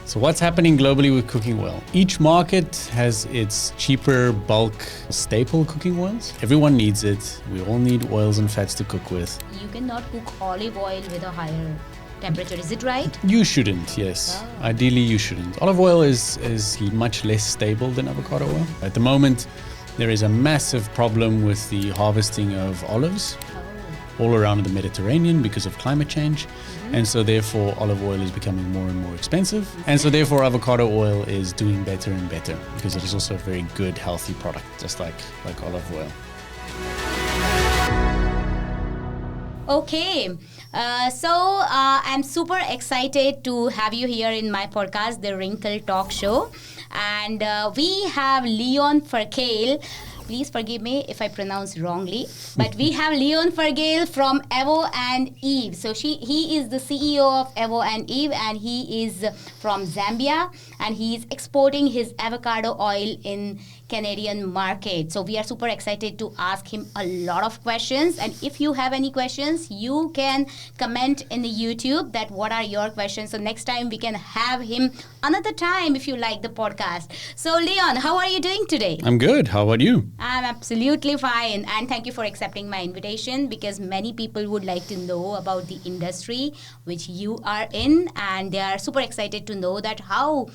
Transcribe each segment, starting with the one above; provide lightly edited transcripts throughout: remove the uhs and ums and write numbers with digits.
So what's happening globally with cooking oil? Each market has its cheaper bulk staple cooking oils. Everyone needs it. We all need oils and fats to cook with. You cannot cook olive oil with a higher temperature, is it right? You shouldn't, yes. Oh. Ideally, you shouldn't. Olive oil is much less stable than avocado oil. At the moment, there is a massive problem with the harvesting of olives all around the Mediterranean because of climate change. And so therefore olive oil is becoming more and more expensive. And so therefore avocado oil is doing better and better because it is also a very good, healthy product, just like olive oil. Okay, so I'm super excited to have you here in my podcast, The Wrinkle Talk Show. And we have Leon Vercueil. Please forgive me if I pronounce wrongly, but we have Leon Vercueil from Avocado. So he is the CEO of Avocado, and he is from Zambia, and he is exporting his avocado oil in Canadian market. So we are super excited to ask him a lot of questions. And if you have any questions, you can comment in the YouTube that what are your questions. So next time we can have him another time if you like the podcast. So Leon, how are you doing today? I'm good. How about you? I'm absolutely fine. And thank you for accepting my invitation, because many people would like to know about the industry which you are in, and they are super excited to know that how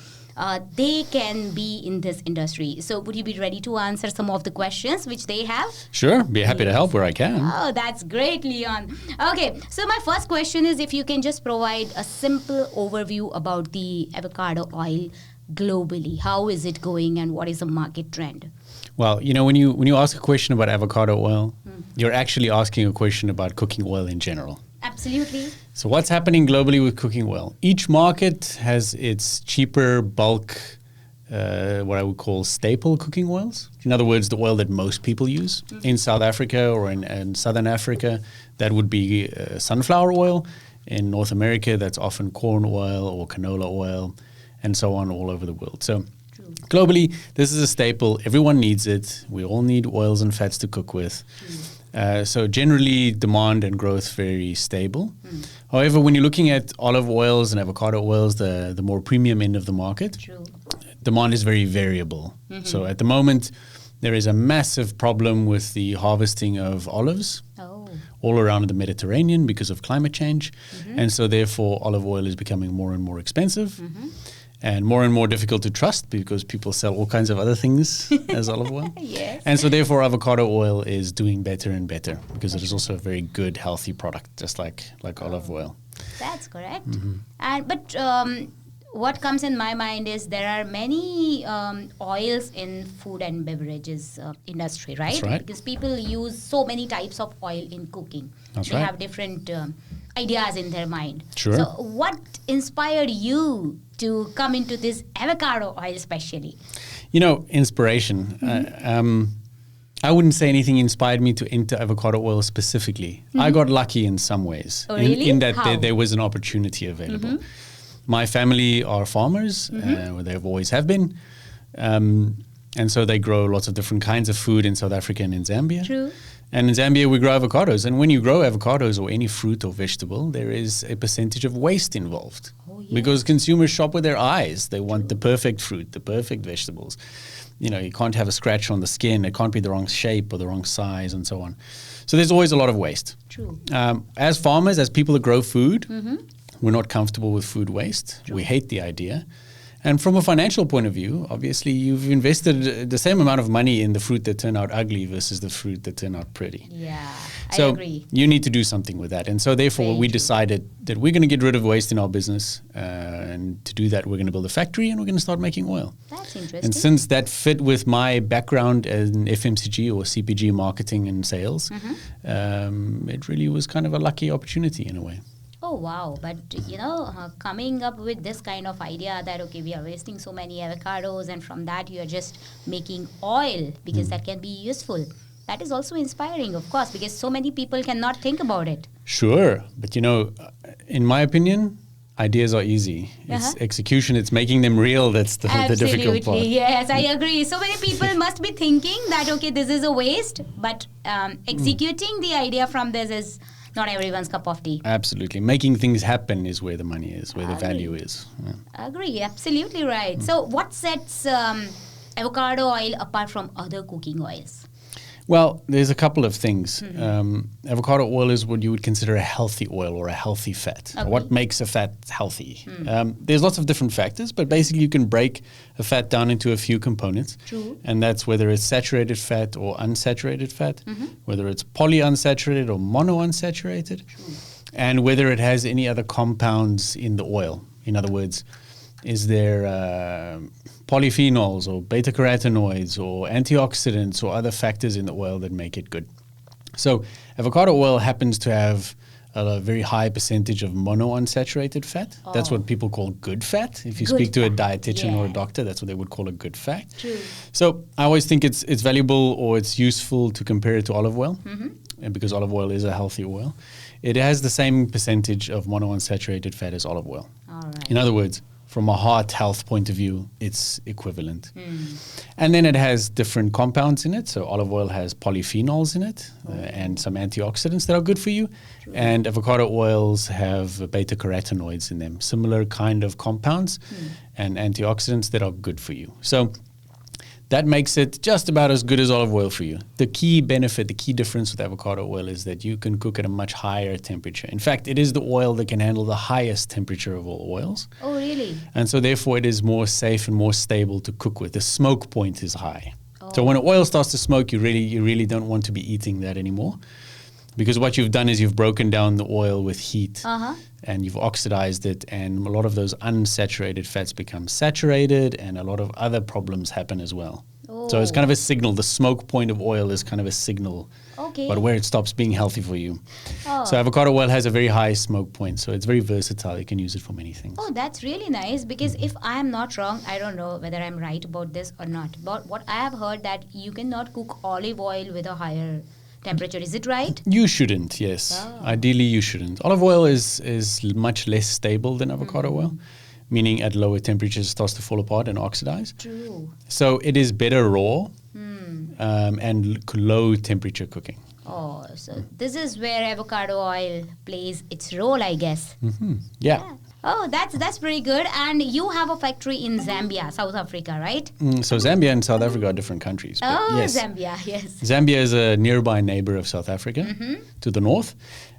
they can be in this industry. So would you be ready to answer some of the questions which they have? Sure. Be happy to help where I can. Oh, that's great, Leon. Okay, so my first question is if you can just provide a simple overview about the avocado oil globally. How is it going and what is the market trend? Well, you know, when you ask a question about avocado oil, you're actually asking a question about cooking oil in general. Absolutely. So what's happening globally with cooking oil? Each market has its cheaper bulk, what I would call staple cooking oils. In other words, the oil that most people use. In South Africa or in Southern Africa, that would be sunflower oil. In North America, that's often corn oil or canola oil, and so on all over the world. So globally, this is a staple. Everyone needs it. We all need oils and fats to cook with. So generally, demand and growth very stable. However, when you're looking at olive oils and avocado oils, the more premium end of the market, demand is very variable. So at the moment, there is a massive problem with the harvesting of olives all around the Mediterranean because of climate change. And so therefore, olive oil is becoming more and more expensive. And more difficult to trust because people sell all kinds of other things as olive oil. Yes. And so therefore avocado oil is doing better and better because it is also a very good, healthy product, just like olive oil. That's correct. But what comes in my mind is there are many oils in food and beverages industry, right? That's right. Because people use so many types of oil in cooking. That's they right. have different ideas in their mind. Sure. So what inspired you to come into this avocado oil especially? You know, inspiration. I wouldn't say anything inspired me to enter avocado oil specifically. I got lucky in some ways. Oh, really? In that How? there was an opportunity available. My family are farmers, they always have been. And so they grow lots of different kinds of food in South Africa and in Zambia. True. And in Zambia, we grow avocados. And when you grow avocados or any fruit or vegetable, there is a percentage of waste involved. Oh, yes. Because consumers shop with their eyes. They want the perfect fruit, the perfect vegetables. You know, you can't have a scratch on the skin. It can't be the wrong shape or the wrong size and so on. So there's always a lot of waste. True. As farmers, as people that grow food, we're not comfortable with food waste. We hate the idea. And from a financial point of view, obviously, you've invested the same amount of money in the fruit that turn out ugly versus the fruit that turn out pretty. Yeah, So I agree. you need to do something with that. And so therefore, Very we true. decided that we're going to get rid of waste in our business. And to do that, we're going to build a factory and we're going to start making oil. That's interesting. And since that fit with my background in FMCG or CPG marketing and sales, it really was kind of a lucky opportunity in a way. Oh, wow. But, you know, coming up with this kind of idea that, okay, we are wasting so many avocados and from that you are just making oil because that can be useful. That is also inspiring, of course, because so many people cannot think about it. Sure. But, you know, in my opinion, ideas are easy. It's execution. It's making them real. That's the difficult part. Yes, I agree. So many people must be thinking that, okay, this is a waste, but executing the idea from this is not everyone's cup of tea. Absolutely. Making things happen is where the money is, where the value is. Yeah. Agree, absolutely right. So what sets avocado oil apart from other cooking oils? Well, there's a couple of things. Avocado oil is what you would consider a healthy oil or a healthy fat. Okay. What makes a fat healthy? There's lots of different factors, but basically you can break a fat down into a few components. True. And that's whether it's saturated fat or unsaturated fat, whether it's polyunsaturated or monounsaturated, and whether it has any other compounds in the oil. In other words, is there polyphenols or beta-carotenoids or antioxidants or other factors in the oil that make it good? So avocado oil happens to have a very high percentage of monounsaturated fat. That's what people call good fat. If you Good speak to a fat, dietitian or a yeah. doctor, that's what they would call a good fat. True. So I always think it's valuable or it's useful to compare it to olive oil, and because olive oil is a healthy oil. It has the same percentage of monounsaturated fat as olive oil. All right. In other words, from a heart health point of view, it's equivalent. And then it has different compounds in it. So olive oil has polyphenols in it and some antioxidants that are good for you. And avocado oils have beta-carotenoids in them, similar kind of compounds and antioxidants that are good for you. So that makes it just about as good as olive oil for you. The key benefit, the key difference with avocado oil is that you can cook at a much higher temperature. In fact, it is the oil that can handle the highest temperature of all oils. Oh, really? And so therefore it is more safe and more stable to cook with. The smoke point is high. So when an oil starts to smoke, you really don't want to be eating that anymore. Because what you've done is you've broken down the oil with heat and you've oxidized it, and a lot of those unsaturated fats become saturated and a lot of other problems happen as well. So it's kind of a signal. The smoke point of oil is kind of a signal, Okay. but where it stops being healthy for you. So avocado oil has a very high smoke point, so it's very versatile. You can use it for many things. Oh, that's really nice, because if I am not wrong, I don't know whether I'm right about this or not, but what I have heard that you cannot cook olive oil with a higher temperature. Is it right? You shouldn't, yes. Ideally, you shouldn't. Olive oil is much less stable than avocado oil, meaning at lower temperatures it starts to fall apart and oxidize. True. So it is better raw and low temperature cooking. Oh, so this is where avocado oil plays its role, I guess. Yeah. Oh, that's pretty good. And you have a factory in Zambia, South Africa, right? So Zambia and South Africa are different countries. But Oh, yes. Zambia, yes. Zambia is a nearby neighbor of South Africa to the north.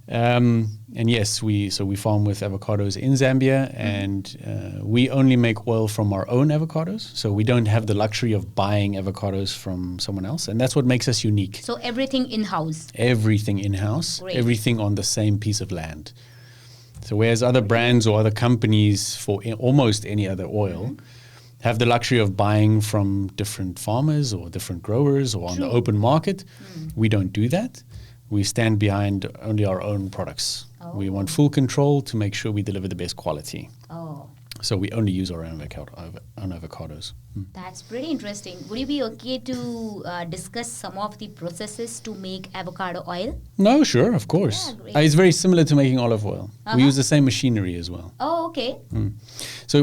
And yes, we farm with avocados in Zambia, and we only make oil from our own avocados. So we don't have the luxury of buying avocados from someone else. And that's what makes us unique. So everything in-house. Everything in-house, Great. everything on the same piece of land. So whereas other brands or other companies for almost any other oil have the luxury of buying from different farmers or different growers or on the open market, we don't do that. We stand behind only our own products. We want full control to make sure we deliver the best quality. Oh, So we only use our own avocados. that's pretty interesting. Would you be okay to discuss some of the processes to make avocado oil? No, sure, of course. Yeah, great. It's very similar to making olive oil. We use the same machinery as well. Oh, okay. So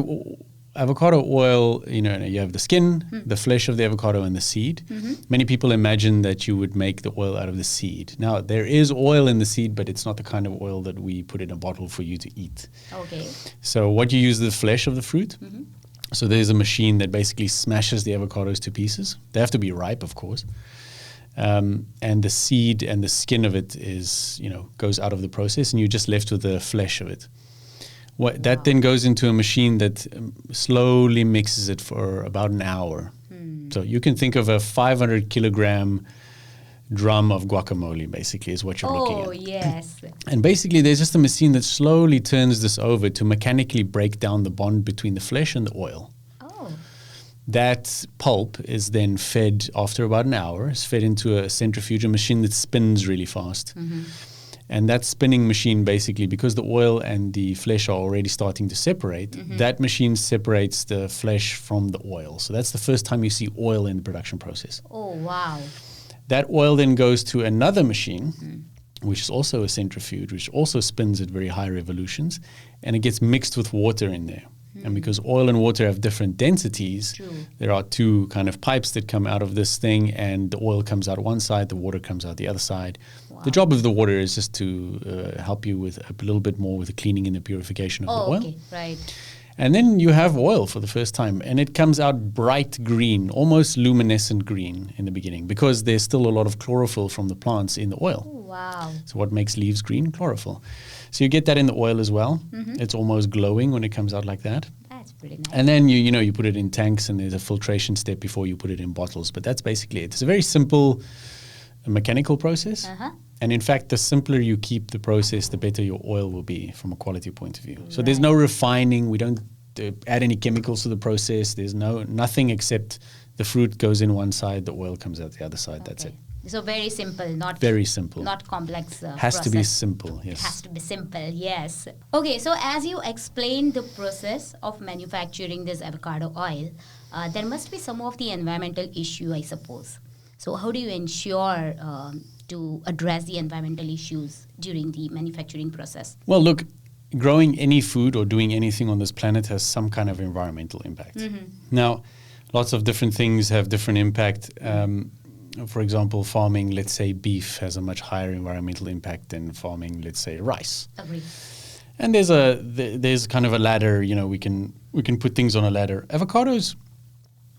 avocado oil, you have the skin, the flesh of the avocado, and the seed. Many people imagine that you would make the oil out of the seed. Now, there is oil in the seed, but it's not the kind of oil that we put in a bottle for you to eat. Okay. So what you use is the flesh of the fruit. So there's a machine that basically smashes the avocados to pieces. They have to be ripe, of course. And the seed and the skin of it goes out of the process, and you're just left with the flesh of it. That then goes into a machine that slowly mixes it for about an hour. So you can think of a 500 kilogram drum of guacamole, basically, is what you're looking at. Oh, yes. And basically, there's just a machine that slowly turns this over to mechanically break down the bond between the flesh and the oil. Oh, That pulp is then fed after about an hour. It's fed into a centrifuge, a machine that spins really fast. And that spinning machine, basically, because the oil and the flesh are already starting to separate, that machine separates the flesh from the oil. So that's the first time you see oil in the production process. oh, wow. That oil then goes to another machine, which is also a centrifuge, which also spins at very high revolutions, and it gets mixed with water in there. And because oil and water have different densities, there are two kind of pipes that come out of this thing, and the oil comes out one side, the water comes out the other side. The job of the water is just to help you with a little bit more with the cleaning and the purification of the oil. Okay, right. And then you have oil for the first time, and it comes out bright green, almost luminescent green in the beginning, because there's still a lot of chlorophyll from the plants in the oil. Oh, wow. So what makes leaves green? Chlorophyll. So you get that in the oil as well. It's almost glowing when it comes out like that. That's pretty nice. And then you put it in tanks, and there's a filtration step before you put it in bottles. But that's basically it. It's a very simple mechanical process. And in fact, the simpler you keep the process, the better your oil will be from a quality point of view. So there's no refining. We don't add any chemicals to the process. There's nothing except the fruit goes in one side, the oil comes out the other side. That's it. So very simple, not very simple, not complex. Has process. to be simple. Yes. It has to be simple. Yes. Okay. So as you explained the process of manufacturing this avocado oil, there must be some of the environmental issue, I suppose. So how do you ensure to address the environmental issues during the manufacturing process? Well, look, growing any food or doing anything on this planet has some kind of environmental impact. Now, lots of different things have different impact. For example, farming, let's say beef, has a much higher environmental impact than farming, let's say rice. Agree. And there's kind of a ladder. We can put things on a ladder. Avocados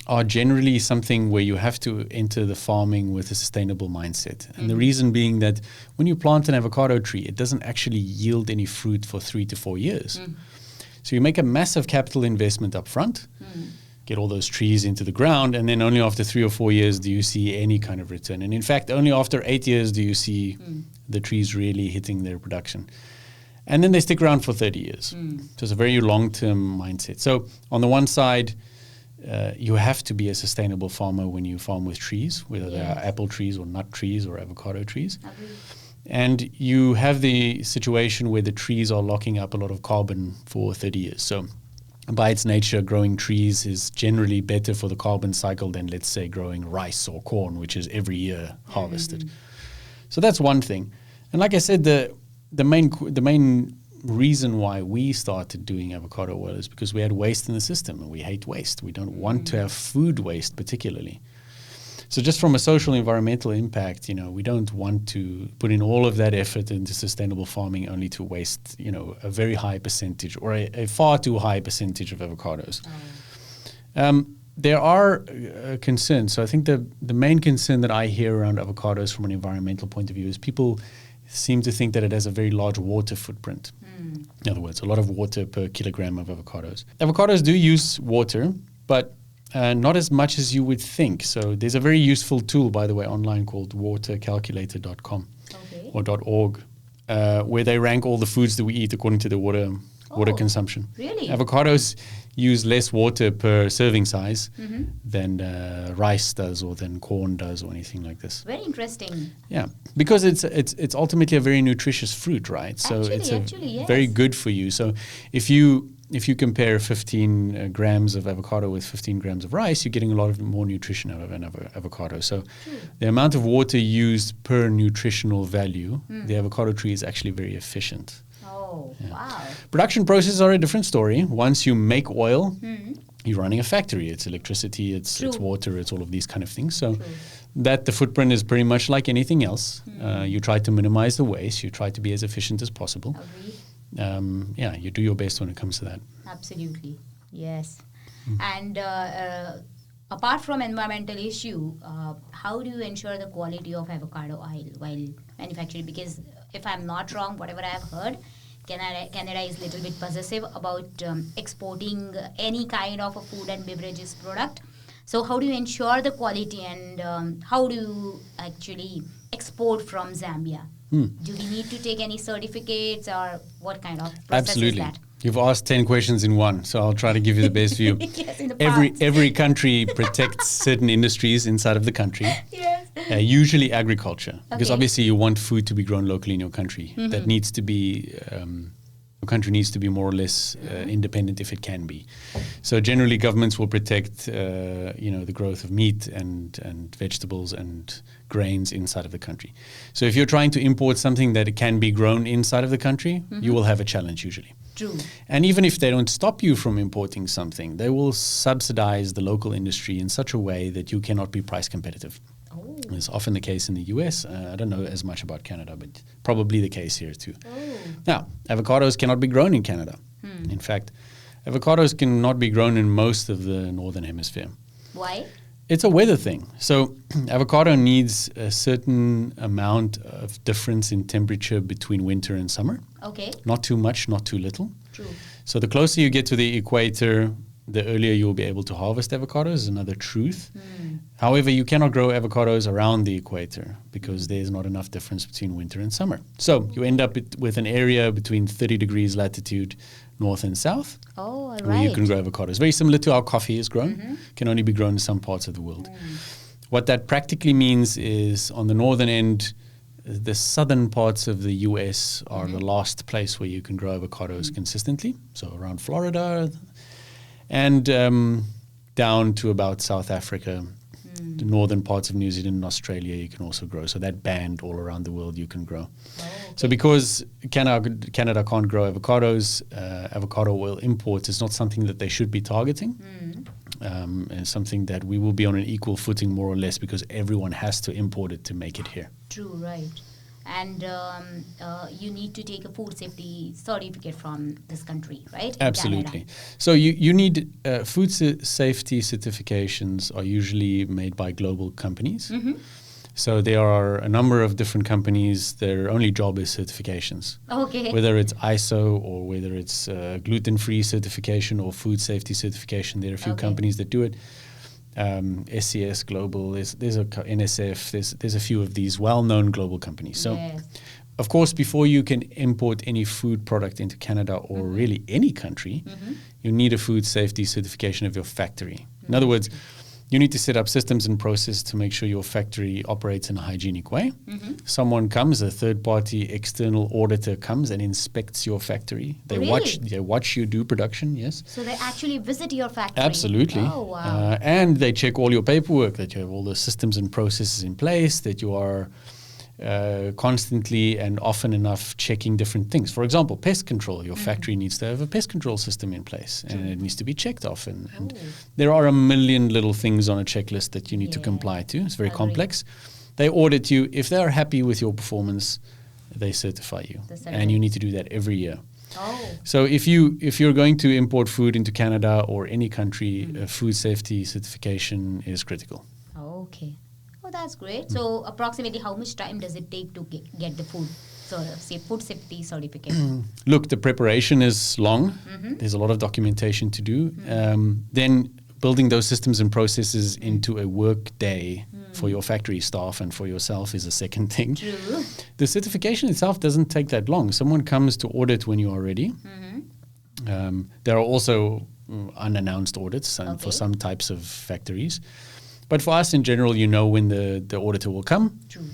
are generally something where you have to enter the farming with a sustainable mindset. And the reason being that when you plant an avocado tree, it doesn't actually yield any fruit for 3 to 4 years. So you make a massive capital investment up front, get all those trees into the ground, and then only after 3 or 4 years do you see any kind of return. And in fact, only after 8 years do you see the trees really hitting their production. And then they stick around for 30 years. So it's a very long-term mindset. So on the one side, you have to be a sustainable farmer when you farm with trees, whether they are apple trees or nut trees or avocado trees. And you have the situation where the trees are locking up a lot of carbon for 30 years. So by its nature, growing trees is generally better for the carbon cycle than, let's say, growing rice or corn, which is every year harvested. So that's one thing. And like I said, the main reason why we started doing avocado oil is because we had waste in the system, and we hate waste. We don't want to have food waste particularly. So just from a social environmental impact, we don't want to put in all of that effort into sustainable farming only to waste, a very high percentage or a far too high percentage of avocados. There are concerns. So I think the main concern that I hear around avocados from an environmental point of view is people seem to think that it has a very large water footprint. In other words, a lot of water per kilogram of avocados. Avocados do use water, but not as much as you would think. So there's a very useful tool, by the way, online called watercalculator.com or .org, where they rank all the foods that we eat according to the water consumption. Really? Avocados use less water per serving size than rice does or than corn does or anything like this. Very interesting. Yeah, because it's ultimately a very nutritious fruit, right? So it's very good for you. So if you compare 15 grams of avocado with 15 grams of rice, you're getting a lot of more nutrition out of an avocado. So the amount of water used per nutritional value, the avocado tree is actually very efficient. Oh, wow. Production processes are a different story. Once you make oil, you're running a factory. It's electricity, it's water, it's all of these kind of things. So that the footprint is pretty much like anything else. You try to minimize the waste. You try to be as efficient as possible. You do your best when it comes to that. Absolutely. Yes. And apart from environmental issue, how do you ensure the quality of avocado oil while manufacturing? Because if I'm not wrong, whatever I've heard, Canada is a little bit possessive about exporting any kind of a food and beverages product. So how do you ensure the quality, and how do you actually export from Zambia? Do we need to take any certificates, or what kind of process is that? You've asked 10 questions in one, so I'll try to give you the best view. Yes, in the every country protects certain industries inside of the country. Yes. Usually agriculture, because obviously you want food to be grown locally in your country. That needs to be, your country needs to be more or less independent if it can be. So generally governments will protect, the growth of meat and vegetables and grains inside of the country. So if you're trying to import something that it can be grown inside of the country, you will have a challenge usually. True. And even if they don't stop you from importing something, they will subsidize the local industry in such a way that you cannot be price competitive. It's often the case in the US. I don't know as much about Canada, but probably the case here too. Now, avocados cannot be grown in Canada. In fact, avocados cannot be grown in most of the Northern Hemisphere. Why? It's a weather thing. So avocado needs a certain amount of difference in temperature between winter and summer. Okay. Not too much, not too little. True. So the closer you get to the equator, the earlier you'll be able to harvest avocados, is another truth. However, you cannot grow avocados around the equator because there's not enough difference between winter and summer. So you end up with an area between 30 degrees latitude, north and south, Oh, all where you right. can grow avocados. Very similar to how coffee is grown, can only be grown in some parts of the world. What that practically means is on the northern end, the southern parts of the US are the last place where you can grow avocados consistently. So around Florida and down to about South Africa, the northern parts of New Zealand and Australia you can also grow. So that band all around the world you can grow. So because Canada can't grow avocados, avocado oil imports is not something that they should be targeting. And something that we will be on an equal footing more or less because everyone has to import it to make it here. True, right. And you need to take a food safety certificate from this country, right? In Absolutely. Canada. So you need food safety certifications are usually made by global companies. So there are a number of different companies. Their only job is certifications. Okay. Whether it's ISO or whether it's gluten-free certification or food safety certification, there are a few companies that do it. SCS Global, there's a NSF, there's a few of these well-known global companies. So, of course, before you can import any food product into Canada or really any country, you need a food safety certification of your factory. In other words, you need to set up systems and processes to make sure your factory operates in a hygienic way. Someone comes, a third-party external auditor comes and inspects your factory. They watch you do production, yes. So they actually visit your factory? Absolutely. Oh, wow. And they check all your paperwork, that you have all the systems and processes in place, that you are constantly and often enough checking different things. For example, pest control. Your factory needs to have a pest control system in place and it needs to be checked often. And there are a million little things on a checklist that you need to comply to. It's very complex. They audit you. If they are happy with your performance, they certify you. And you need to do that every year. So if you're going to import food into Canada or any country, food safety certification is critical. Okay. Oh, that's great. So approximately how much time does it take to get the food? So say food safety certificate. Look, the preparation is long. There's a lot of documentation to do. Then building those systems and processes into a work day for your factory staff and for yourself is a second thing. True. The certification itself doesn't take that long. Someone comes to audit when you are ready. There are also unannounced audits for some types of factories. But for us in general, you know when the auditor will come. True.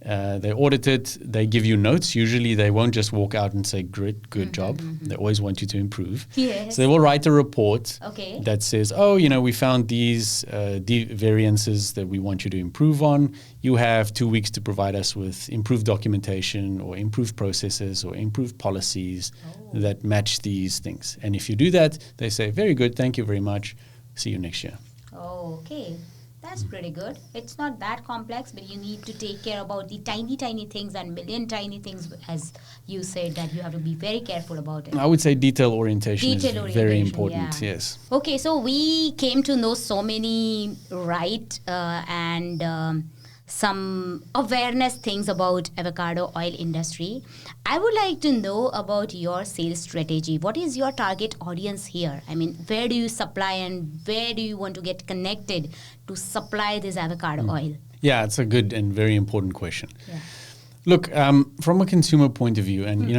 They audit it. They give you notes. Usually they won't just walk out and say, great, good job. They always want you to improve. Yes. So they will write a report Okay. that says, we found these variances that we want you to improve on. You have 2 weeks to provide us with improved documentation or improved processes or improved policies that match these things. And if you do that, they say, very good, thank you very much. See you next year. Oh, okay. That's pretty good. It's not that complex, but you need to take care about the tiny, tiny things and million tiny things, as you said, that you have to be very careful about it. I would say detail orientation is very important, yes. Okay, so we came to know so many and some awareness things about avocado oil industry. I would like to know about your sales strategy. What is your target audience here? I mean, where do you supply and where do you want to get connected to supply this avocado oil? Yeah, it's a good and very important question. Yeah. Look, from a consumer point of view, and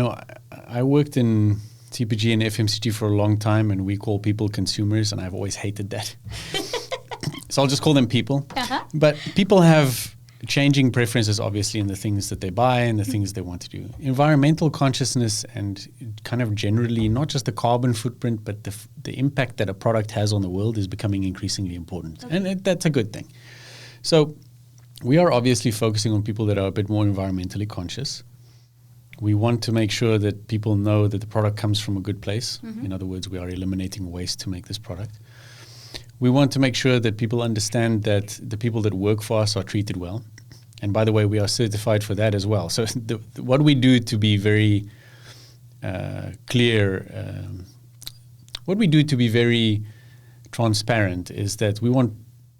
I worked in CPG and FMCG for a long time, and we call people consumers, and I've always hated that. So I'll just call them people. But people have changing preferences, obviously, in the things that they buy and the things they want to do. Environmental consciousness and kind of generally, not just the carbon footprint, but the impact that a product has on the world is becoming increasingly important. Okay. And that's a good thing. So we are obviously focusing on people that are a bit more environmentally conscious. We want to make sure that people know that the product comes from a good place. In other words, we are eliminating waste to make this product. We want to make sure that people understand that the people that work for us are treated well. And by the way, we are certified for that as well. So what we do to be very clear, what we do to be very transparent is that we want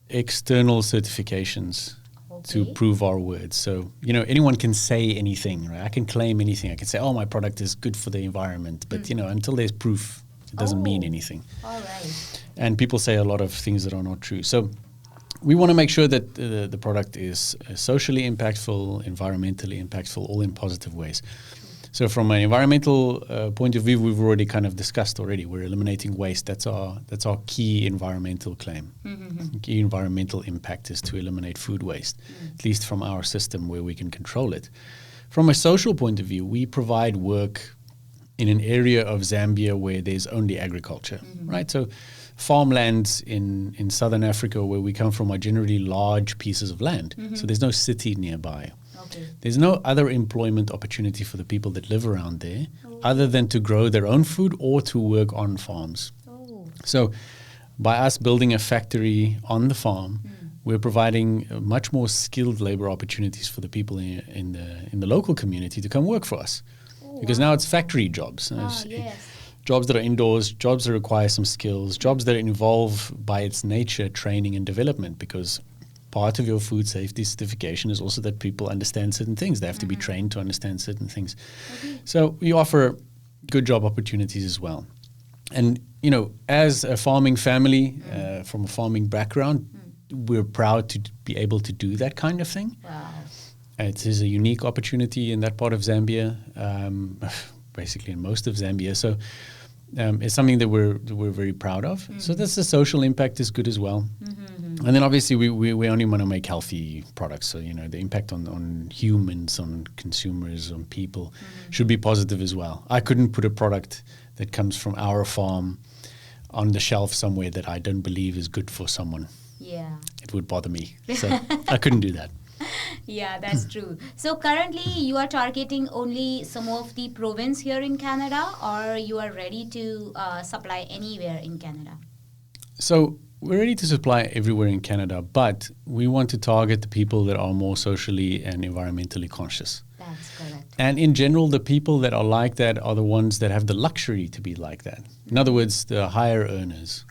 external certifications to prove our words. So, anyone can say anything, right? I can claim anything. I can say, oh, my product is good for the environment. But, until there's proof, it doesn't mean anything. All right. And people say a lot of things that are not true. So we want to make sure that the product is socially impactful, environmentally impactful, all in positive ways. So from an environmental point of view, we've already kind of discussed already. We're eliminating waste. That's our key environmental claim. Key environmental impact is to eliminate food waste, at least from our system where we can control it. From a social point of view, we provide work in an area of Zambia where there's only agriculture, right? So farmlands in southern Africa where we come from are generally large pieces of land. So there's no city nearby. There's no other employment opportunity for the people that live around there other than to grow their own food or to work on farms. So by us building a factory on the farm, we're providing much more skilled labor opportunities for the people in the local community to come work for us. Because now it's factory jobs. Jobs that are indoors, jobs that require some skills, jobs that involve by its nature training and development, because part of your food safety certification is also that people understand certain things. They have to be trained to understand certain things. So we offer good job opportunities as well. And, as a farming family, from a farming background, we're proud to be able to do that kind of thing. Wow. It is a unique opportunity in that part of Zambia, basically in most of Zambia. So it's something that we're very proud of. So that's the social impact is good as well. And then obviously we only want to make healthy products. So, the impact on humans, on consumers, on people should be positive as well. I couldn't put a product that comes from our farm on the shelf somewhere that I don't believe is good for someone. Yeah. It would bother me. So I couldn't do that. Yeah, that's true. So currently you are targeting only some of the province here in Canada, or you are ready to supply anywhere in Canada? So we're ready to supply everywhere in Canada, but we want to target the people that are more socially and environmentally conscious. That's correct. And in general, the people that are like that are the ones that have the luxury to be like that. In other words, the higher earners.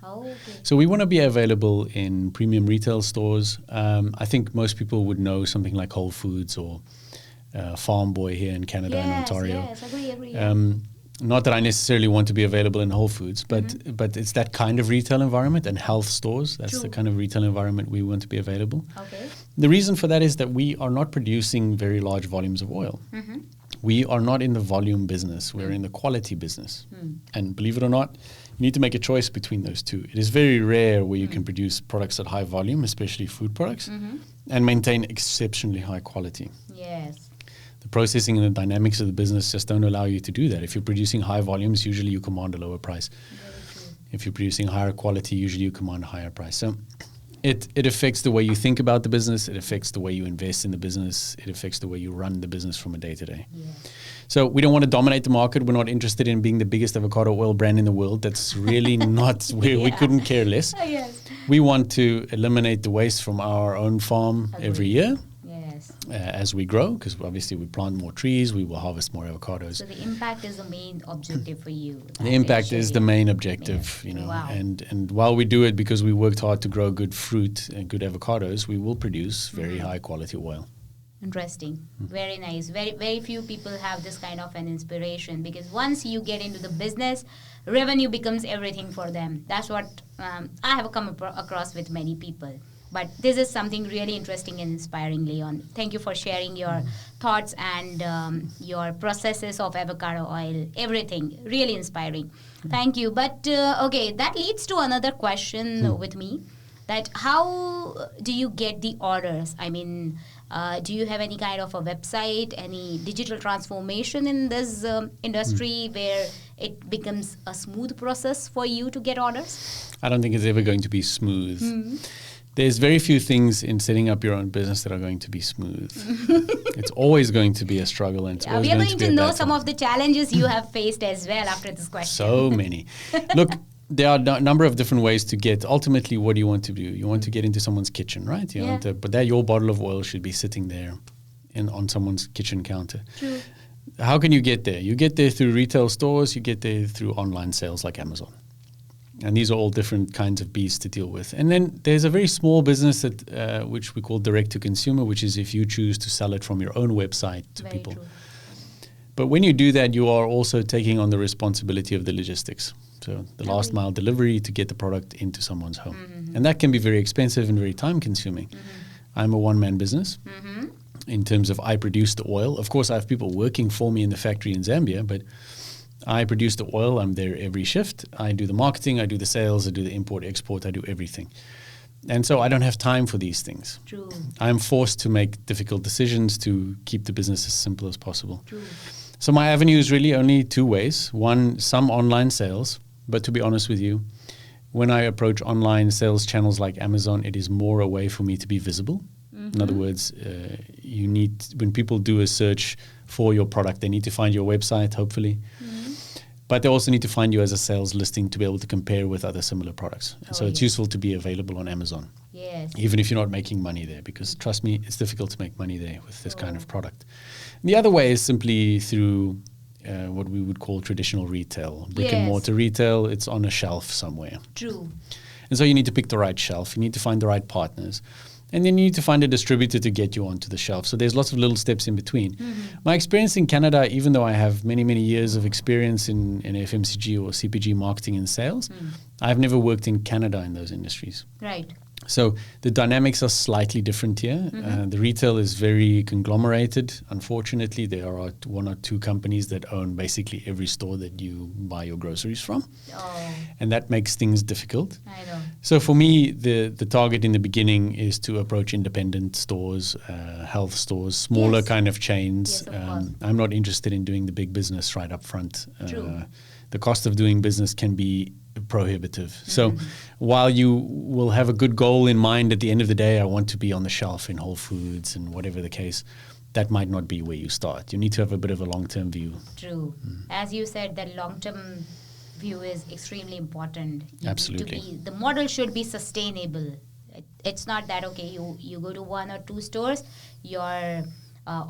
So we want to be available in premium retail stores. I think most people would know something like Whole Foods or Farm Boy here in Canada and Ontario. Yes, agree. Not that I necessarily want to be available in Whole Foods, but it's that kind of retail environment and health stores. That's the kind of retail environment we want to be available. The reason for that is that we are not producing very large volumes of oil. We are not in the volume business. We're in the quality business. And believe it or not, you need to make a choice between those two. It is very rare where you can produce products at high volume, especially food products, and maintain exceptionally high quality. Yes. The processing and the dynamics of the business just don't allow you to do that. If you're producing high volumes, usually you command a lower price. If you're producing higher quality, usually you command a higher price. So it affects the way you think about the business. It affects the way you invest in the business. It affects the way you run the business from a day to day. So we don't want to dominate the market. We're not interested in being the biggest avocado oil brand in the world. That's really not where we couldn't care less. We want to eliminate the waste from our own farm every year. As we grow, because obviously we plant more trees, we will harvest more avocados. So the impact is the main objective for you. The impact is the main objective, and while we do it because we worked hard to grow good fruit and good avocados, we will produce very high quality oil. Interesting. Very nice. Very few people have this kind of an inspiration, because once you get into the business, revenue becomes everything for them. That's what I have come across with many people. But this is something really interesting and inspiring, Leon. Thank you for sharing your thoughts and your processes of avocado oil, everything. Really inspiring. Thank you. But, okay, that leads to another question with me, that how do you get the orders? I mean, do you have any kind of a website, any digital transformation in this industry where it becomes a smooth process for you to get orders? I don't think it's ever going to be smooth. There's very few things in setting up your own business that are going to be smooth. It's always going to be a struggle. And it's always we are going to know battle. some of the challenges you have faced as well after this question. So many. Look, there are a number of different ways to get. Ultimately, what do you want to do? You want to get into someone's kitchen, right? You want to, but that your bottle of oil should be sitting there on someone's kitchen counter. True. How can you get there? You get there through retail stores. You get there through online sales like Amazon. And these are all different kinds of beasts to deal with. And then there's a very small business that which we call direct to consumer, which is if you choose to sell it from your own website to Very people. true. But when you do that, you are also taking on the responsibility of the logistics. So the last mile delivery to get the product into someone's home. Mm-hmm. And that can be very expensive and very time consuming. Mm-hmm. I'm a one-man business Mm-hmm. in terms of I produce the oil. Of course, I have people working for me in the factory in Zambia, but I produce the oil. I'm there every shift. I do the marketing. I do the sales. I do the import, export. I do everything. And so I don't have time for these things. True. I'm forced to make difficult decisions to keep the business as simple as possible. True. So my avenue is really only two ways. One, some online sales. But to be honest with you, when I approach online sales channels like Amazon, it is more a way for me to be visible. Mm-hmm. In other words, you need, when people do a search for your product, they need to find your website, hopefully. Mm-hmm. But they also need to find you as a sales listing to be able to compare with other similar products. And so it's useful to be available on Amazon, Yes. even if you're not making money there, because trust me, it's difficult to make money there with this kind of product. And the other way is simply through what we would call traditional retail, brick and Yes. mortar retail. It's on a shelf somewhere. True. And so you need to pick the right shelf. You need to find the right partners. And then you need to find a distributor to get you onto the shelf. So there's lots of little steps in between. Mm-hmm. My experience in Canada, even though I have many, many years of experience in FMCG or CPG marketing and sales, I've never worked in Canada in those industries. Right. So the dynamics are slightly different here. The retail is very conglomerated. Unfortunately, there are one or two companies that own basically every store that you buy your groceries from. Oh, And that makes things difficult. I know. So for me, the target in the beginning is to approach independent stores, health stores, smaller Yes. kind of chains. Yes, of course. I'm not interested in doing the big business right up front. True. The cost of doing business can be prohibitive. So while you will have a good goal in mind at the end of the day, I want to be on the shelf in Whole Foods and whatever the case, that might not be where you start. You need to have a bit of a long-term view. True. As you said, that long-term view is extremely important. You need to Absolutely. the model should be sustainable. It's not that, okay, you go to one or two stores, your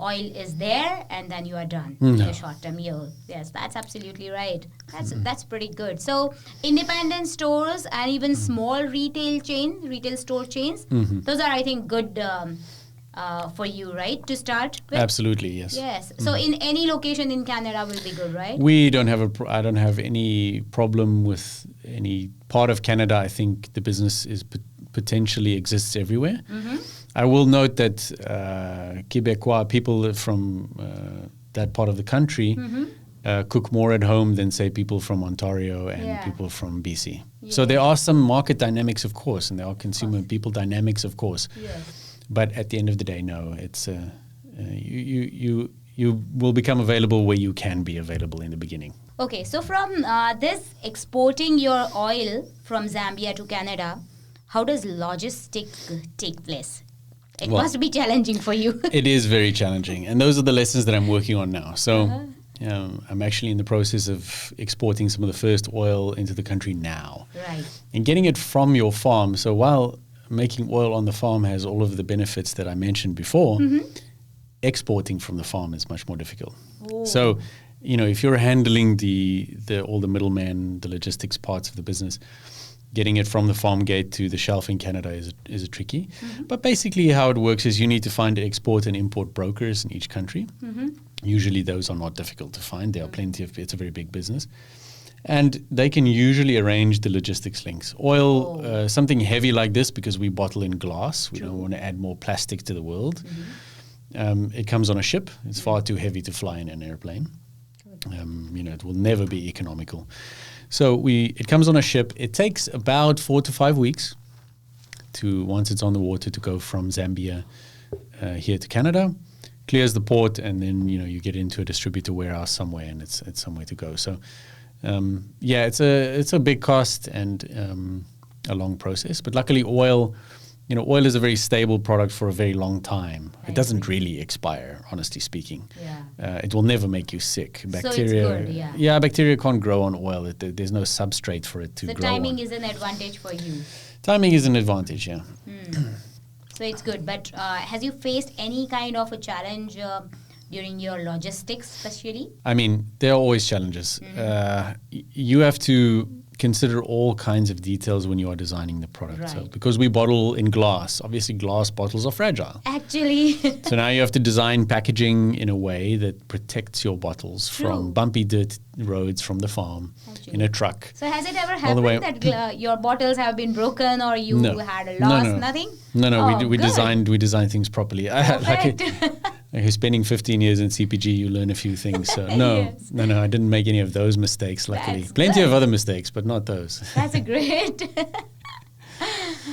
oil is there, and then you are done with your short-term yield. Yes, that's absolutely right. That's pretty good. So independent stores and even small retail store chains, those are, I think, good for you, right, to start with? Absolutely, yes. Yes. So in any location in Canada will be good, right? We don't have I don't have any problem with any part of Canada. I think the business is potentially exists everywhere. I will note that Quebecois people from that part of the country cook more at home than, say, people from Ontario and people from BC. So there are some market dynamics, of course, and there are consumer and people dynamics, of course. Yes. But at the end of the day, no, it's you will become available where you can be available in the beginning. Okay, so from this exporting your oil from Zambia to Canada, how does logistics take place? It Well, must be challenging for you. It is very challenging, and those are the lessons that I'm working on now. So I'm actually in the process of exporting some of the first oil into the country now. Right. And getting it from your farm. So while making oil on the farm has all of the benefits that I mentioned before, exporting from the farm is much more difficult. Oh. So, if you're handling all the middlemen, the logistics parts of the business, getting it from the farm gate to the shelf in Canada is tricky. But basically how it works is you need to find export and import brokers in each country. Usually those are not difficult to find. There are plenty of, it's a very big business. And they can usually arrange the logistics links. Oil, something heavy like this, because we bottle in glass, we don't want to add more plastic to the world. It comes on a ship. It's far too heavy to fly in an airplane. It will never be economical. So it comes on a ship. It takes about 4 to 5 weeks once it's on the water, to go from Zambia here to Canada, clears the port, and then you get into a distributor warehouse somewhere, and it's somewhere to go. So it's a big cost and a long process. But luckily, oil oil is a very stable product for a very long time. I It doesn't agree. really expire, honestly speaking. Yeah. It will never make you sick. Bacteria, so it's good, yeah. Bacteria can't grow on oil. There's no substrate for it to The grow timing on. is an advantage for you. Timing is an advantage, yeah. So it's good. But has you faced any kind of a challenge during your logistics, especially? I mean, there are always challenges. You have to consider all kinds of details when you are designing the product. So Right. because we bottle in glass, obviously glass bottles are fragile. Actually, So now you have to design packaging in a way that protects your bottles True. from bumpy dirt roads from the farm in a truck. so has it ever All the way- happened that your bottles have been broken or you No. had a No, loss? no. Nothing? No, Oh, we good. designed things properly. Like spending 15 years in CPG, you learn a few things. So Yes. no, I didn't make any of those mistakes. Luckily, That's plenty of good. other mistakes, but not those. That's a great.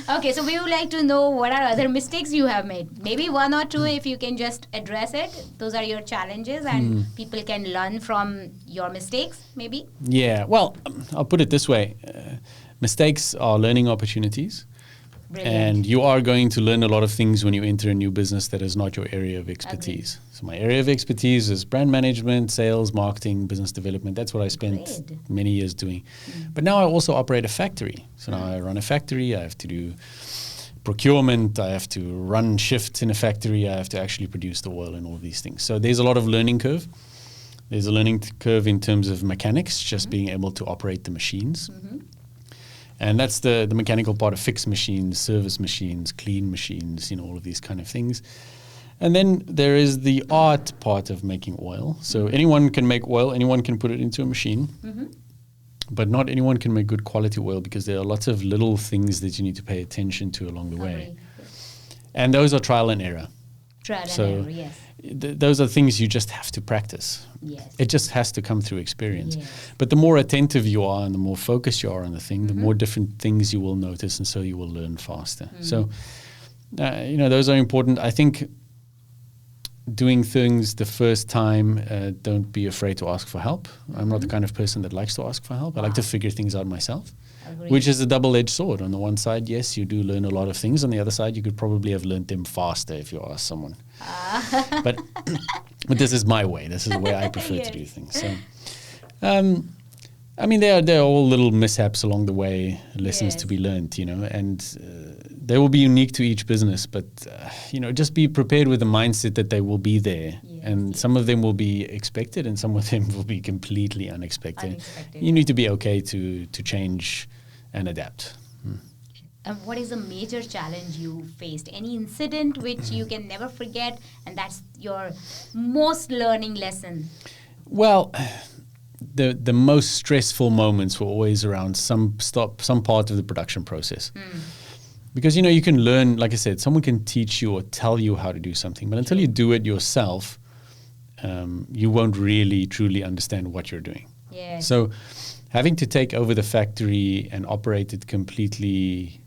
Okay, so we would like to know what are other mistakes you have made. Maybe one or two, if you can just address it. Those are your challenges, and people can learn from your mistakes. Maybe. Yeah, well, I'll put it this way: mistakes are learning opportunities. Brilliant. And you are going to learn a lot of things when you enter a new business that is not your area of expertise. So my area of expertise is brand management, sales, marketing, business development. That's what I spent Great. many years doing. But now I also operate a factory. So now I run a factory. I have to do procurement. I have to run shifts in a factory. I have to actually produce the oil and all of these things. So there's a lot of learning curve. There's a learning curve in terms of mechanics, just being able to operate the machines. And that's the mechanical part of fix machines, service machines, clean machines, all of these kind of things. And then there is the art part of making oil. So anyone can make oil, anyone can put it into a machine, but not anyone can make good quality oil because there are lots of little things that you need to pay attention to along the way. Agree. And those are trial and error. Trial So and error, yes. Those are things you just have to practice. Yes. It just has to come through experience. Yes. But the more attentive you are and the more focused you are on the thing, the more different things you will notice, and so you will learn faster. So, those are important. I think doing things the first time, don't be afraid to ask for help. I'm not the kind of person that likes to ask for help. I like to figure things out myself. Agreed. Which is a double-edged sword. On the one side, yes, you do learn a lot of things. On the other side, you could probably have learned them faster if you ask someone. But this is my way. This is the way I prefer to do things. So, there are all little mishaps along the way, lessons to be learned, and they will be unique to each business. But just be prepared with the mindset that they will be there, and some of them will be expected, and some of them will be completely unexpected. You need to be okay to change and adapt. What is a major challenge you faced? Any incident which you can never forget, and that's your most learning lesson? Well, the most stressful moments were always around some part of the production process. Because, you can learn, like I said, someone can teach you or tell you how to do something, but until you do it yourself, you won't really truly understand what you're doing. Yes. So having to take over the factory and operate it completely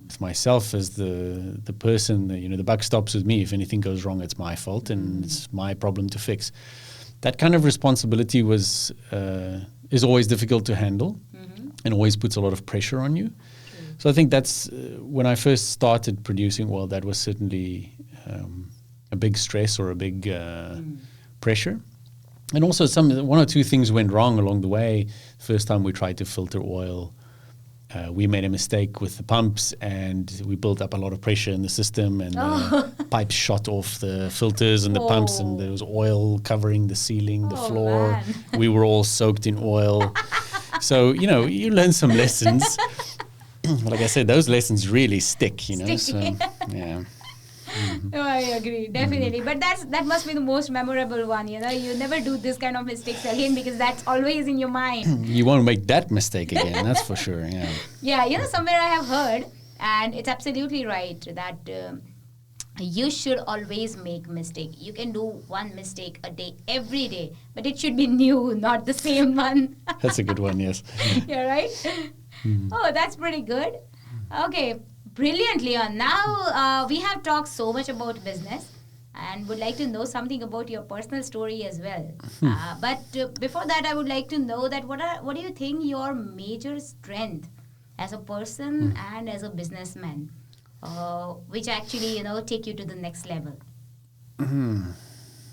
with myself as the person, the buck stops with me. If anything goes wrong, it's my fault and it's my problem to fix. That kind of responsibility is always difficult to handle and always puts a lot of pressure on you. So I think that's when I first started producing oil, that was certainly a big stress or a big pressure. And also one or two things went wrong along the way. First time we tried to filter oil, we made a mistake with the pumps and we built up a lot of pressure in the system and pipes shot off the filters and the pumps and there was oil covering the ceiling, the floor. Man. We were all soaked in oil. So, you learn some lessons. Like I said, those lessons really stick, Sticky. So, yeah. Oh, I agree, definitely. But that must be the most memorable one. You never do this kind of mistakes again because that's always in your mind. You won't make that mistake again, that's for sure. Yeah. Yeah, somewhere I have heard, and it's absolutely right that you should always make mistake. You can do one mistake a day, every day, but it should be new, not the same one. That's a good one, yes. You're right. Oh, that's pretty good. Okay. Brilliant, Leon. Now, we have talked so much about business and would like to know something about your personal story as well. But before that, I would like to know that what do you think your major strength as a person and as a businessman? which actually, take you to the next level?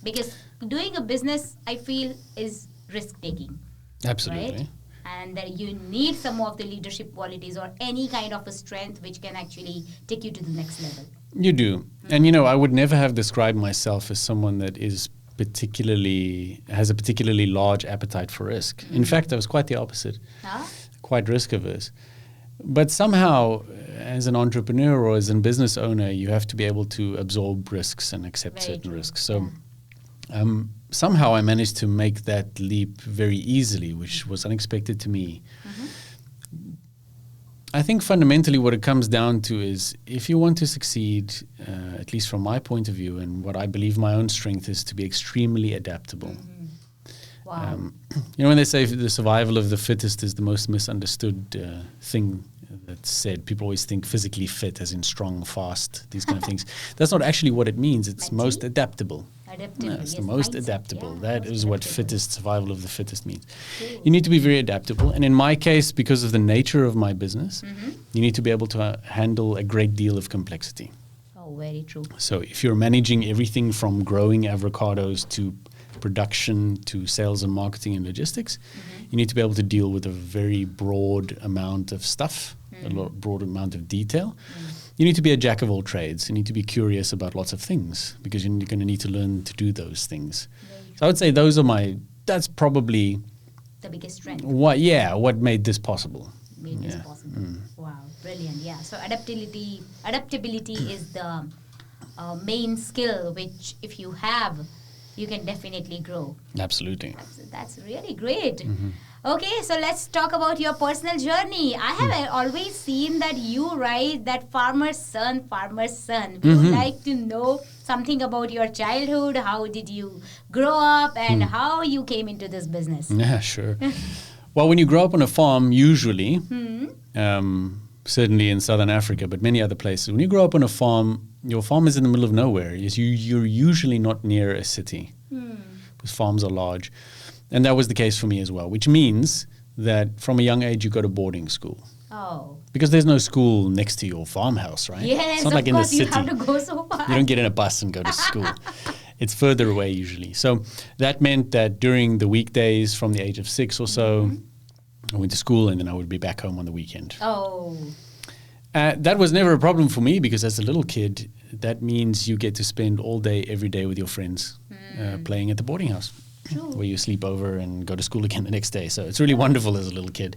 Because doing a business, I feel, is risk-taking. Absolutely. Right? And that you need some of the leadership qualities or any kind of a strength which can actually take you to the next level. You do. And, I would never have described myself as someone that has a particularly large appetite for risk. In fact, I was quite the opposite, quite risk averse. But somehow, as an entrepreneur or as a business owner, you have to be able to absorb risks and accept certain risks. So somehow I managed to make that leap very easily, which was unexpected to me. I think fundamentally what it comes down to is if you want to succeed, at least from my point of view, and what I believe my own strength is to be extremely adaptable. Wow. When they say the survival of the fittest is the most misunderstood thing that's said, people always think physically fit as in strong, fast, these kind of things. That's not actually what it means. It's most adaptable. It's the most adaptable. That is what fittest, survival of the fittest means. Cool. You need to be very adaptable. And in my case, because of the nature of my business, you need to be able to handle a great deal of complexity. Oh, very true. So if you're managing everything from growing avocados to production to sales and marketing and logistics, you need to be able to deal with a very broad amount of stuff, broad amount of detail. You need to be a jack of all trades. You need to be curious about lots of things because you're going to need to learn to do those things. So I would say that's probably the biggest strength. What made this possible. Wow, brilliant. Yeah. So adaptability is the main skill which if you have, you can definitely grow. Absolutely. That's really great. Okay, so let's talk about your personal journey. I have always seen that you write that farmer's son. Would you like to know something about your childhood? How did you grow up and how you came into this business? Yeah, sure. Well, when you grow up on a farm, usually, certainly in Southern Africa, but many other places, when you grow up on a farm, your farm is in the middle of nowhere. You're usually not near a city because farms are large. And that was the case for me as well, which means that from a young age, you go to boarding school. Oh. Because there's no school next to your farmhouse, right? Yes, it's not like in the city. You have to go so far. You don't get in a bus and go to school. It's further away usually. So that meant that during the weekdays from the age of 6 or so, I went to school and then I would be back home on the weekend. Oh. That was never a problem for me because as a little kid, that means you get to spend all day, every day with your friends playing at the boarding house. True. Where you sleep over and go to school again the next day. So it's really wonderful as a little kid.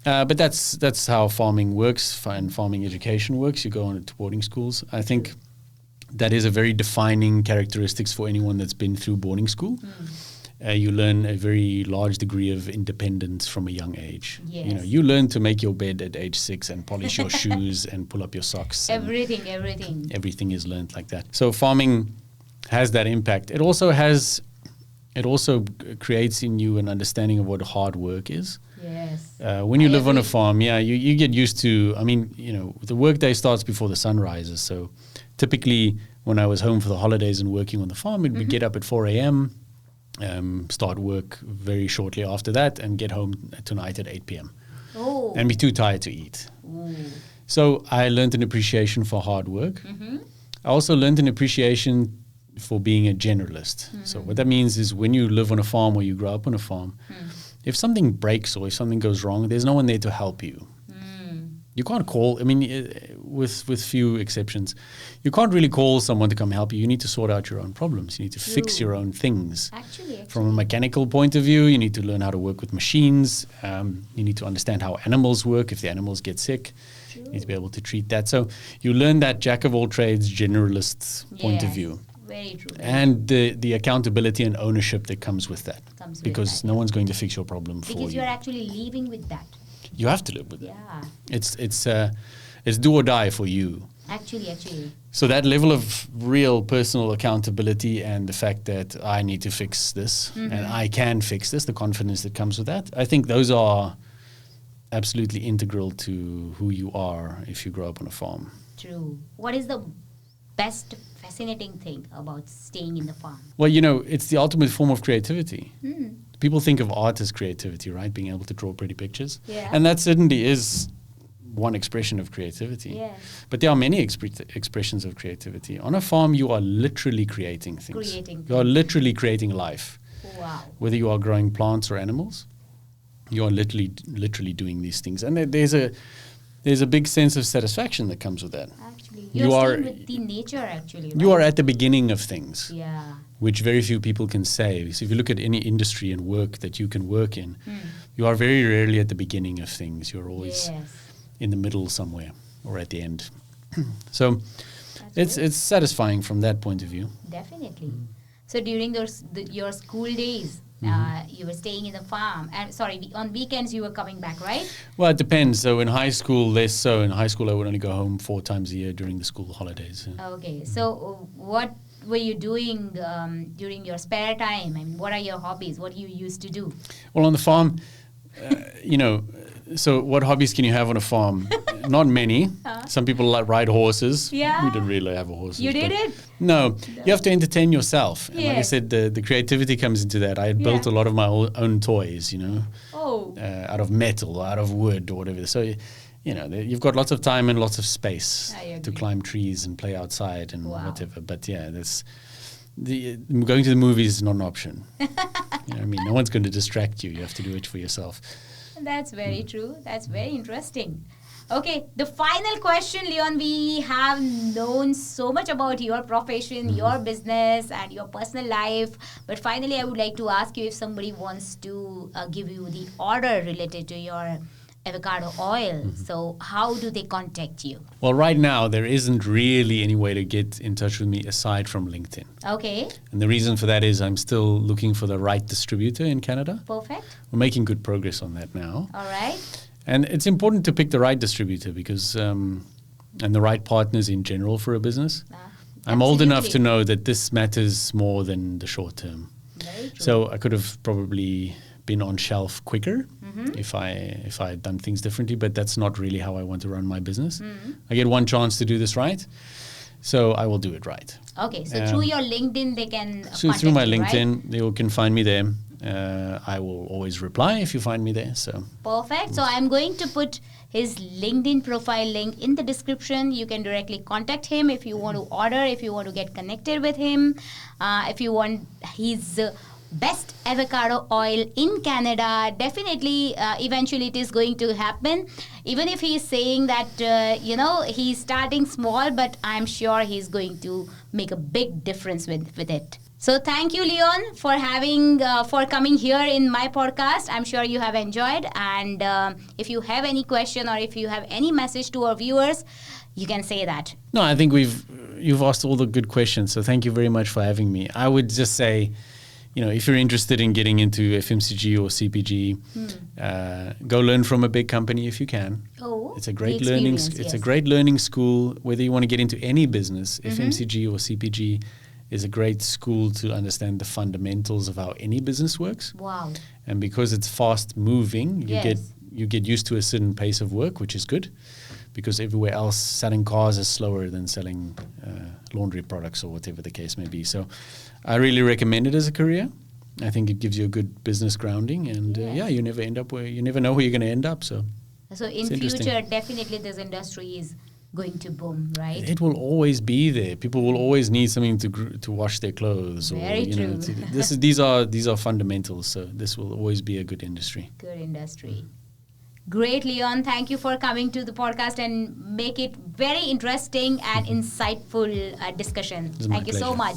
But that's how farming works and farming education works. You go on to boarding schools. I think that is a very defining characteristics for anyone that's been through boarding school. You learn a very large degree of independence from a young age. Yes. You learn to make your bed at age 6 and polish your shoes and pull up your socks. Everything. Everything is learned like that. So farming has that impact. It also creates in you an understanding of what hard work is. Yes. When you live on a farm, you get used to, the workday starts before the sun rises. So typically when I was home for the holidays and working on the farm, we'd get up at 4 a.m., start work very shortly after that and get home tonight at 8 p.m. Oh. And be too tired to eat. Ooh. So I learned an appreciation for hard work. I also learned an appreciation for being a generalist. So what that means is when you live on a farm or you grow up on a farm, if something breaks or if something goes wrong, there's no one there to help you. You can't call, with few exceptions, you can't really call someone to come help you. You need to sort out your own problems. You need to fix your own things. Actually. From a mechanical point of view, you need to learn how to work with machines. You need to understand how animals work. If the animals get sick, you need to be able to treat that. So you learn that jack of all trades, generalist point of view. Very true. And the accountability and ownership that comes with that. Because no one's going to fix your problem for you. Because you're actually living with that. You have to live with it. Yeah. It's do or die for you. Actually. So that level of real personal accountability and the fact that I need to fix this and I can fix this, the confidence that comes with that, I think those are absolutely integral to who you are if you grow up on a farm. True. What is the best fascinating thing about staying in the farm? Well, it's the ultimate form of creativity. People think of art as creativity, right? Being able to draw pretty pictures. Yeah. And that certainly is one expression of creativity. Yes. But there are many expressions of creativity. On a farm, you are literally creating things. You are literally creating life. Wow. Whether you are growing plants or animals, you are literally doing these things. And there's a big sense of satisfaction that comes with that. Actually, you're staying with the nature, actually. Right? You are at the beginning of things. Yeah. Which very few people can say. So if you look at any industry and work that you can work in, you are very rarely at the beginning of things. You're always in the middle somewhere or at the end. So it's satisfying from that point of view. Definitely. So during your school days, you were staying in the farm. On weekends you were coming back, right? Well, it depends. So in high school, less so. In high school, I would only go home 4 times a year during the school holidays. Okay. So what were you doing during your spare time? I mean, what are your hobbies? What do you used to do? Well, on the farm, so what hobbies can you have on a farm? Not many. Some people like ride horses. Yeah. We didn't really have a horse. You did it? No. You have to entertain yourself. And like I said, the creativity comes into that. I had built a lot of my own toys, out of metal, out of wood or whatever. So, you've got lots of time and lots of space to climb trees and play outside and whatever. But yeah, going to the movies is not an option. No one's going to distract you. You have to do it for yourself. That's very true. That's very interesting. Okay, the final question, Leon. We have known so much about your profession, your business, and your personal life. But finally, I would like to ask you if somebody wants to give you the order related to your avocado oil. So how do they contact you? Well, right now, there isn't really any way to get in touch with me aside from LinkedIn. Okay. And the reason for that is I'm still looking for the right distributor in Canada. Perfect. We're making good progress on that now. All right. And it's important to pick the right distributor because, and the right partners in general for a business. I'm old enough to know that this matters more than the short term. Very true. So I could have probably been on shelf quicker if I had done things differently, but that's not really how I want to run my business. I get one chance to do this right, so I will do it right. Okay, so through your LinkedIn, they can So contact through my you, LinkedIn, right? they can find me there. I will always reply if you find me there. So perfect. So I'm going to put his LinkedIn profile link in the description. You can directly contact him if you want to order, if you want to get connected with him, if you want his best avocado oil in Canada. Definitely, eventually it is going to happen. Even if he's saying that, he's starting small, but I'm sure he's going to make a big difference with it. So thank you, Leon, for coming here in my podcast. I'm sure you have enjoyed. And if you have any question or if you have any message to our viewers, you can say that. No, I think you've asked all the good questions. So thank you very much for having me. I would just say, if you're interested in getting into FMCG or CPG, go learn from a big company if you can. Oh, it's a great learning. It's a great learning school. Whether you want to get into any business, FMCG or CPG is a great school to understand the fundamentals of how any business works. Wow! And because it's fast moving, you get used to a certain pace of work, which is good. Because everywhere else, selling cars is slower than selling laundry products or whatever the case may be. So I really recommend it as a career. I think it gives you a good business grounding. And you never know where you're going to end up. So in future, definitely this industry is going to boom, right? It will always be there. People will always need something to wash their clothes. Very true. These are fundamentals. So this will always be a good industry. Good industry. Great, Leon. Thank you for coming to the podcast and make it very interesting and insightful discussion. Thank you so much.